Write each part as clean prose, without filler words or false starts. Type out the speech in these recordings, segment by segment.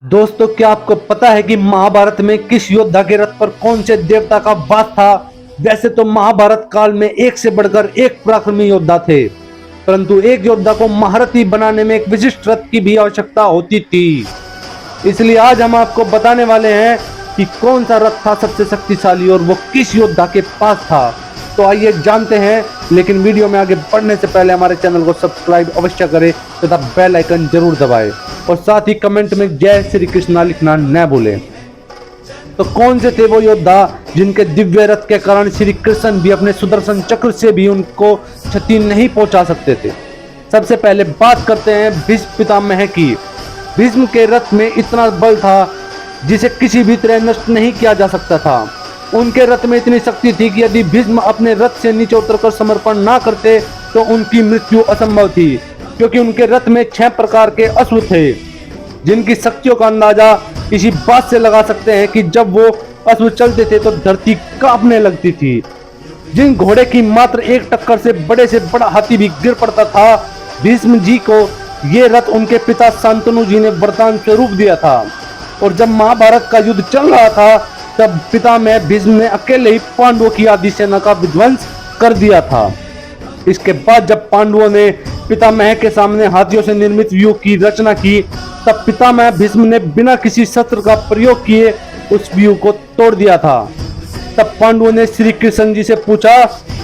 दोस्तों, क्या आपको पता है कि महाभारत में किस योद्धा के रथ पर कौन से देवता का वास था। वैसे तो महाभारत काल में एक से बढ़कर एक पराक्रमी योद्धा थे, परंतु एक योद्धा को महारथी बनाने में एक विशिष्ट रथ की भी आवश्यकता होती थी। इसलिए आज हम आपको बताने वाले हैं कि कौन सा रथ था सबसे शक्तिशाली और वो किस योद्धा के पास था। तो आइए जानते हैं, लेकिन वीडियो में आगे बढ़ने से पहले हमारे चैनल को सब्सक्राइब अवश्य करें तथा बेल आइकन जरूर दबाएं और साथ ही कमेंट में जय श्री कृष्णा लिखना न भूलें। तो कौन से थे वो योद्धा जिनके दिव्य रथ के कारण श्री कृष्ण भी अपने सुदर्शन चक्र से भी उनको क्षति नहीं पहुंचा सकते थे। सबसे पहले बात करते हैं भीष्म पितामह की। भीष्म के रथ में इतना बल था जिसे किसी भी तरह नष्ट नहीं किया जा सकता था। उनके रथ में इतनी शक्ति थी कि यदि भीष्म अपने रथ से नीचे उतरकर समर्पण ना करते तो उनकी मृत्यु असंभव थी, क्योंकि उनके रथ में 6 प्रकार के अश्व थे जिनकी शक्तियों का अंदाजा इसी बात से लगा सकते हैं कि जब वो अश्व चलते थे तो धरती कांपने लगती थी। जिन घोड़े की मात्र एक टक्कर से बड़ा हाथी भी गिर पड़ता था, भीष्म जी को ये रथ उनके पिता शांतनु जी ने वरदान स्वरूप दिया था। और जब महाभारत का युद्ध चल रहा था तब पितामह भीष्म ने अकेले ही पांडवों की आधी सेना का विध्वंस कर दिया था। इसके बाद जब पांडवों ने पितामह के सामने हाथियों से निर्मित व्यूह की रचना की, तब पितामह भीष्म ने बिना किसी शस्त्र का प्रयोग किए उस व्यूह को तोड़ दिया था। तब पांडवों ने श्री कृष्ण जी से पूछा,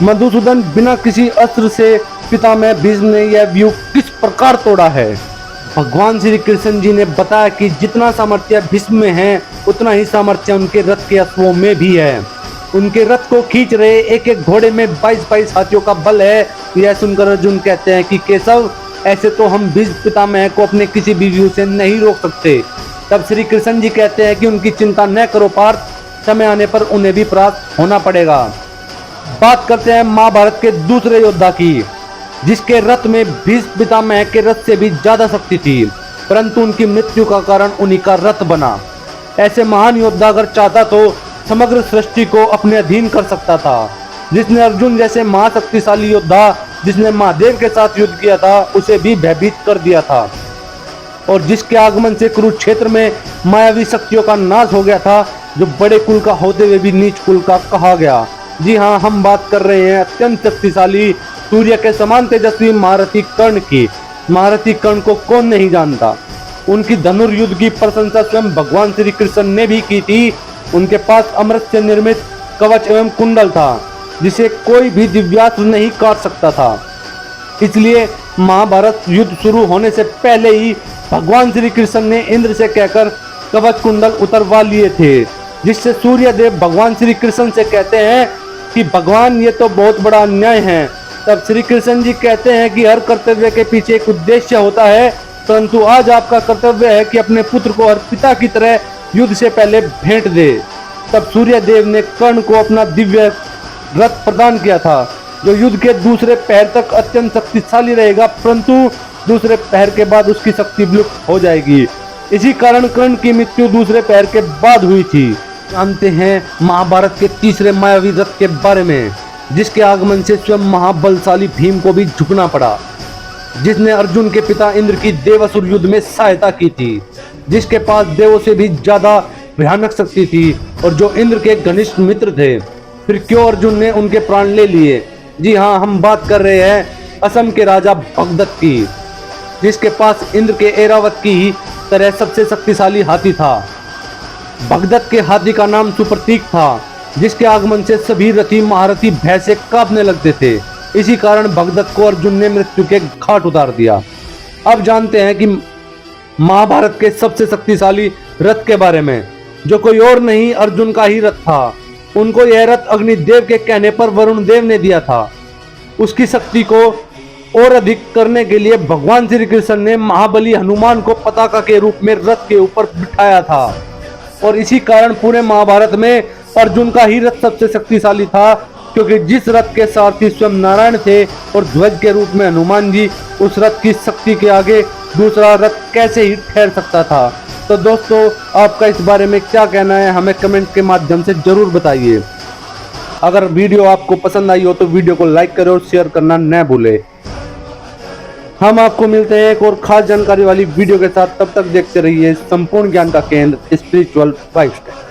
मधुसूदन, बिना किसी अस्त्र से पितामह भीष्म ने यह व्यूह किस प्रकार तोड़ा है? भगवान श्री कृष्ण जी ने बताया कि जितना सामर्थ्य भीष्म में है उतना ही सामर्थ्य उनके रथ के अश्वों में भी है। उनके रथ को खींच रहे एक एक घोड़े में 22 हाथियों का बल है। यह सुनकर अर्जुन कहते हैं कि केशव, ऐसे तो हम भीष्म पितामह को अपने किसी भी व्यूह से नहीं रोक सकते। तब श्री कृष्ण जी कहते हैं कि उनकी चिंता न करो पार्थ, समय आने पर उन्हें भी परास्त होना पड़ेगा। बात करते हैं महाभारत के दूसरे योद्धा की, जिसके रथ में भीष्म पितामह के रथ से भी ज्यादा शक्ति थी, परंतु उनकी मृत्यु का कारण उन्हीं का रथ बना। ऐसे महान योद्धा अगर चाहता तो समग्र सृष्टि को अपने अधीन कर सकता था। जिसने अर्जुन जैसे महाशक्तिशाली योद्धा जिसने महादेव के साथ युद्ध किया था उसे भी भयभीत कर दिया था, और जिसके आगमन से कुरुक्षेत्र में मायावी शक्तियों का नाश हो गया था, जो बड़े कुल का होते हुए भी नीच कुल का कहा गया। जी हाँ, हम बात कर रहे हैं अत्यंत शक्तिशाली, सूर्य के समान तेजस्वी महारथी कर्ण की। महारथी कर्ण को कौन नहीं जानता। उनकी धनुर्युद्ध की प्रशंसा स्वयं भगवान श्री कृष्ण ने भी की थी। उनके पास अमृत से निर्मित कवच एवं कुंडल था जिसे कोई भी दिव्यास्त्र नहीं काट सकता था। इसलिए महाभारत युद्ध शुरू होने से पहले ही भगवान श्री कृष्ण ने इंद्र से कहकर कवच कुंडल उतरवा लिए थे, जिससे सूर्य देव भगवान श्री कृष्ण से कहते हैं कि भगवान, ये तो बहुत बड़ा अन्याय है। तब श्री कृष्ण जी कहते हैं कि हर कर्तव्य के पीछे एक उद्देश्य होता है, परंतु आज आपका कर्तव्य है कि अपने पुत्र को हर पिता की तरह युद्ध से पहले भेंट दे। तब सूर्य देव ने कर्ण को अपना दिव्य रथ प्रदान किया था, जो युद्ध के दूसरे पहर तक अत्यंत शक्तिशाली रहेगा, परंतु दूसरे पहर के बाद उसकी शक्ति विलुप्त हो जाएगी। इसी कारण कर्ण की मृत्यु दूसरे पहर के बाद हुई थी। जानते हैं महाभारत के तीसरे मायावी रथ के बारे में, जिसके आगमन से स्वयं महाबलशाली भीम को भी झुकना पड़ा, जिसने अर्जुन के पिता इंद्र की देवासुर युद्ध में सहायता की थी, जिसके पास देवों से भी ज्यादा भयानक शक्ति थी और जो इंद्र के घनिष्ठ मित्र थे। फिर क्यों अर्जुन ने उनके प्राण ले लिए? जी हाँ, हम बात कर रहे हैं असम के राजा भगदत्त की, जिसके पास इंद्र के ऐरावत की ही तरह सबसे शक्तिशाली हाथी था। भगदत्त के हाथी का नाम सुप्रतीक था, जिसके आगमन से सभी रथी महारथी भय से कांपने लगते थे। इसी कारण भगदत्त को अर्जुन ने मृत्यु के घाट उतार दिया। अब जानते हैं कि महाभारत के सबसे शक्तिशाली रथ के बारे में, जो कोई और नहीं अर्जुन का ही रथ था। उनको यह रथ अग्निदेव के कहने पर वरुण देव ने दिया था। उसकी शक्ति को और अधिक करने के लिए भगवान श्री कृष्ण ने महाबली हनुमान को पताका के रूप में रथ के ऊपर बिठाया था, और इसी कारण पूरे महाभारत में अर्जुन का ही रथ सबसे शक्तिशाली था, क्योंकि जिस रथ के सारथी स्वयं नारायण थे और ध्वज के रूप में हनुमान जी, उस रथ की शक्ति के आगे दूसरा रथ कैसे ही ठहर सकता था। तो दोस्तों, आपका इस बारे में क्या कहना है, हमें कमेंट के माध्यम से जरूर बताइए। अगर वीडियो आपको पसंद आई हो तो वीडियो को लाइक करें और शेयर करना न भूलें। हम आपको मिलते हैं एक और खास जानकारी वाली वीडियो के साथ। तब तक देखते रहिए संपूर्ण ज्ञान का केंद्र स्पिरिचुअल 5 स्टेप।